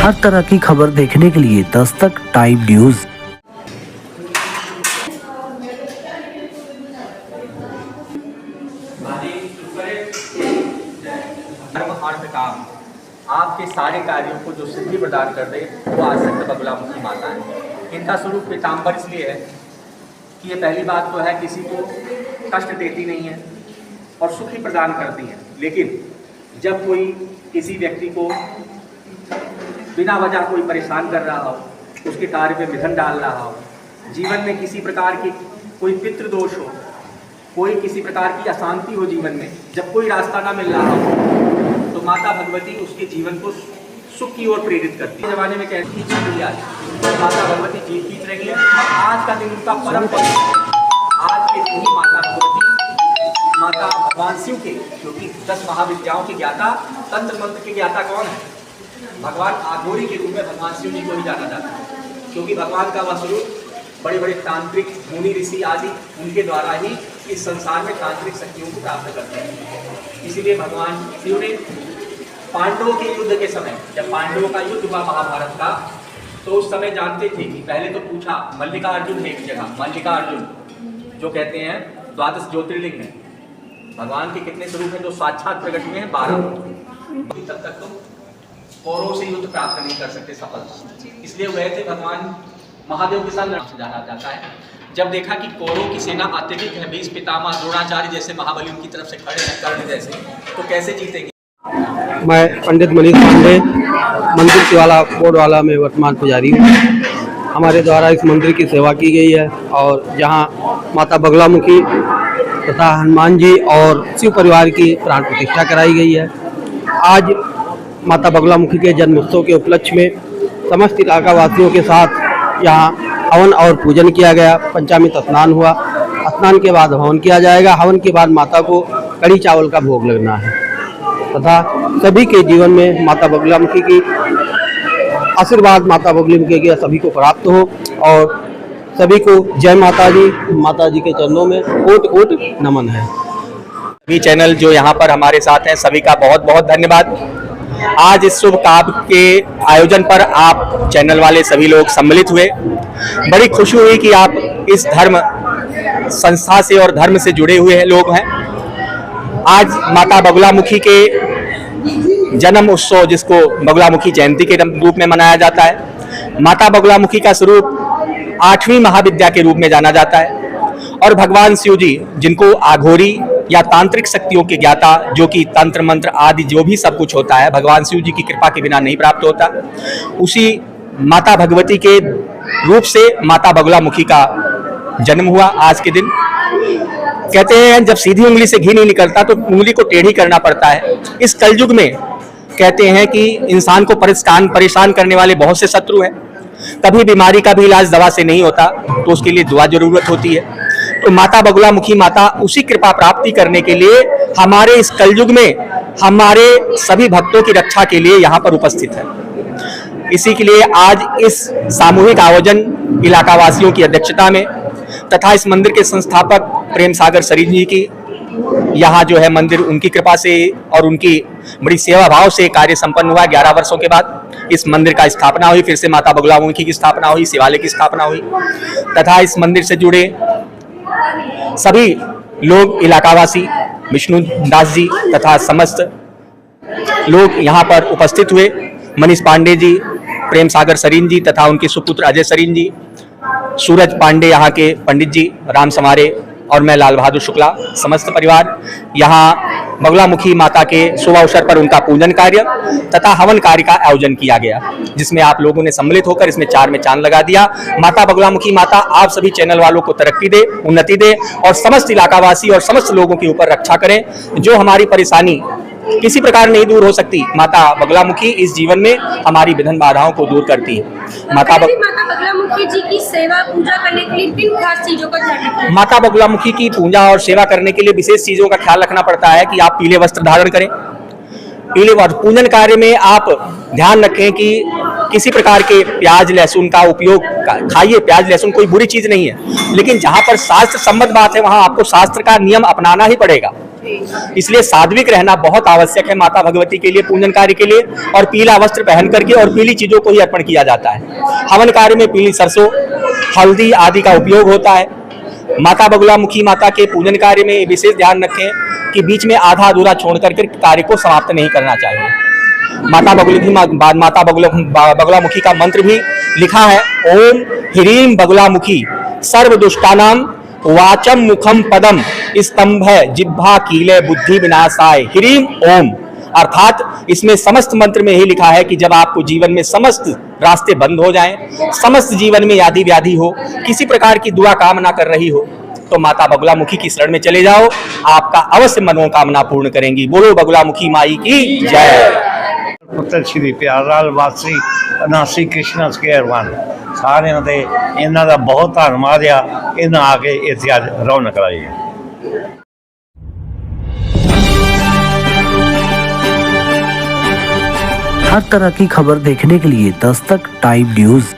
हर तरह की खबर देखने के लिए दस्तक टाइम न्यूज। काम आपके सारे कार्यों को जो सिद्धि प्रदान कर दे वो आसक्त बगुलामुखी माता है। इनका स्वरूप पीताम्बर इसलिए है कि ये पहली बात तो है किसी को कष्ट देती नहीं है और सुख ही प्रदान करती है। लेकिन जब कोई किसी व्यक्ति को बिना वजह कोई परेशान कर रहा हो, उसके कार्य में विघ्न डाल रहा हो, जीवन में किसी प्रकार की कोई पितृदोष हो, कोई किसी प्रकार की अशांति हो जीवन में, जब कोई रास्ता ना मिल रहा हो तो माता भगवती उसके जीवन को सुख की ओर प्रेरित करती है। जमाने में कहती है माता भगवती जीत खींच रही है। आज का दिन उनका परम पवित्र है। आज के दिन ही माता भगवती माता भगवान शिव के, क्योंकि 10 महाविद्याओं के ज्ञाता, तंत्र मंत्र के ज्ञाता कौन है? भगवान आघोरी के रूप में भगवान शिव जी को ही जाना जाता है, क्योंकि भगवान का वह स्वरूप बड़े बड़े तांत्रिक मुनि ऋषि आदि उनके द्वारा ही इस संसार में तांत्रिक शक्तियों को प्राप्त करते हैं। इसीलिए भगवान शिव ने पांडवों के युद्ध के समय, जब पांडवों का युद्ध हुआ महाभारत का, तो उस समय जानते थे कि पहले तो पूछा, मल्लिका अर्जुन है एक जगह, मल्लिका अर्जुन जो कहते हैं 12 ज्योतिर्लिंग में भगवान के कितने स्वरूप हैं जो साक्षात प्रकट हुए हैं 12। तब तक तो कौरवों से युद्ध प्राप्त नहीं कर सकते सफलता, इसलिए वह थे भगवान महादेव के साथ लड़ जाना जाता है। जब देखा कि कौरवों की सेना अत्यधिक है, भीष्म पितामह द्रोणाचार्य जैसे महाबली उनकी तरफ से खड़े हैं कर्ण जैसे, तो कैसे जीतेंगे। मैं पंडित मनीष पांडे मंदिर शिवाला बोर्ड वाला में वर्तमान पुजारी हूँ। हमारे द्वारा इस मंदिर की सेवा की गई है और जहाँ माता बगुलामुखी तथा हनुमान जी और शिव परिवार की प्राण प्रतिष्ठा कराई गई है। आज माता बगुलामुखी के जन्म उत्सव के उपलक्ष्य में समस्त इलाका वासियों के साथ यहाँ हवन और पूजन किया गया। पंचामृत स्नान हुआ, स्नान के बाद हवन किया जाएगा। हवन के बाद माता को कड़ी चावल का भोग लगना है तथा सभी के जीवन में माता बगुलामुखी की आशीर्वाद, माता बगुलामुखी के सभी को प्राप्त हो और सभी को जय माता जी के चरणों में कोट कोट नमन है। सभी चैनल जो यहाँ पर हमारे साथ हैं सभी का बहुत बहुत धन्यवाद। आज इस शुभ काम के आयोजन पर आप चैनल वाले सभी लोग सम्मिलित हुए। बड़ी खुशी हुई कि आप इस धर्म संस्था से और धर्म से जुड़े हुए लोग हैं। आज माता बगुलामुखी के जन्म उत्सव, जिसको बगुलामुखी जयंती के रूप में मनाया जाता है, माता बगुलामुखी का स्वरूप 8वीं महाविद्या के रूप में जाना जाता है और भगवान शिव जी, जिनको आघोरी या तांत्रिक शक्तियों के ज्ञाता, जो कि तंत्र मंत्र आदि जो भी सब कुछ होता है भगवान शिव जी की कृपा के बिना नहीं प्राप्त होता, उसी माता भगवती के रूप से माता बगुलामुखी का जन्म हुआ। आज के दिन कहते हैं जब सीधी उंगली से घी नहीं निकलता तो उंगली को टेढ़ी करना पड़ता है। इस कलयुग में कहते हैं कि इंसान को परेशान करने वाले बहुत से शत्रु हैं। कभी बीमारी का भी इलाज दवा से नहीं होता तो उसके लिए दुआ जरूरत होती है। तो माता बगुलामुखी माता उसी कृपा प्राप्ति करने के लिए हमारे इस कलयुग में हमारे सभी भक्तों की रक्षा के लिए यहाँ पर उपस्थित है। इसी के लिए आज इस सामूहिक आयोजन इलाका वासियों की अध्यक्षता में तथा इस मंदिर के संस्थापक प्रेम सागर सरीन जी की यहाँ जो है मंदिर उनकी कृपा से और उनकी बड़ी सेवा भाव से कार्य संपन्न हुआ। 11 वर्षों के बाद इस मंदिर का स्थापना हुई, फिर से माता बगुलामुखी की स्थापना हुई, शिवालय की स्थापना हुई तथा इस मंदिर से जुड़े सभी लोग, इलाकावासी, विष्णु दास जी तथा समस्त लोग यहाँ पर उपस्थित हुए। मनीष पांडे जी, प्रेम सागर सरीन जी तथा उनके सुपुत्र अजय सरीन जी, सूरज पांडे यहाँ के पंडित जी, राम समारे और मैं लाल बहादुर शुक्ला, समस्त परिवार यहाँ बगुलामुखी माता के शुभ अवसर पर उनका पूजन कार्य तथा हवन कार्य का आयोजन किया गया, जिसमें आप लोगों ने सम्मिलित होकर इसमें 4 में चांद लगा दिया। माता बगुलामुखी माता आप सभी चैनल वालों को तरक्की दे, उन्नति दे और समस्त इलाकावासी और समस्त लोगों के ऊपर रक्षा करें। जो हमारी परेशानी किसी प्रकार नहीं दूर हो सकती, माता बगुलामुखी इस जीवन में हमारी विघ्न बाधाओं को दूर करती है। माता बगुलामुखी जी की सेवा पूजा करने के लिए किन खास चीजों का ध्यान रखें? माता बगुलामुखी की पूजा और सेवा करने के लिए विशेष चीजों का ख्याल रखना पड़ता है कि आप पीले वस्त्र धारण करें। पीले वस्त्र पूजन कार्य में आप ध्यान रखें कि किसी प्रकार के प्याज लहसुन का उपयोग खाइए। प्याज लहसुन कोई बुरी चीज नहीं है, लेकिन जहां पर शास्त्र सम्मत बात है वहां आपको शास्त्र का नियम अपनाना ही पड़ेगा। इसलिए सात्विक रहना बहुत आवश्यक है माता भगवती के लिए, पूजन कार्य के लिए। और पीला वस्त्र पहन करके और पीली चीजों को ही अर्पण किया जाता है। हवन कार्य में पीली सरसों, हल्दी आदि का उपयोग होता है। माता बगुलामुखी माता के पूजन कार्य में विशेष ध्यान रखें कि बीच में आधा अधूरा छोड़ करके कार्य को समाप्त नहीं करना चाहिए। माता बगुलामुखी का मंत्र भी लिखा है, ओम ह्रीं बगुलामुखी सर्व दुष्टानाम वाचम मुखम पदम स्तंभ जिह्वा कीले बुद्धि विनाशाय ह्रीं ओम। अर्थात इसमें समस्त मंत्र में ही लिखा है कि जब आपको जीवन में समस्त रास्ते बंद हो जाएं, समस्त जीवन में आदि व्याधि हो, किसी प्रकार की दुआ कामना कर रही हो, तो माता बगुलामुखी की शरण में चले जाओ, आपका अवश्य मनोकामना पूर्ण करेंगी। बोलो बगुलामुखी माई की जय। ਪੁੱਤਰ ਸ਼੍ਰੀ ਪਿਆਰ ਲਾਲ ਵਾਸੀ ਅਨਾਸੀ ਕ੍ਰਿਸ਼ਨਾ ਸਕੇਰਵਾਨ ਸਾਰਿਆਂ ਦੇ ਇਹਨਾਂ ਦਾ ਬਹੁਤ ਧੰਨਵਾਦ ਆ, ਇਹਨਾਂ ਆ ਕੇ ਇੱਥੇ ਅੱਜ ਰੌਣਕ ਲਾਈ ਹੈ। हर तरह की खबर देखने के लिए दस्तक टाइम न्यूज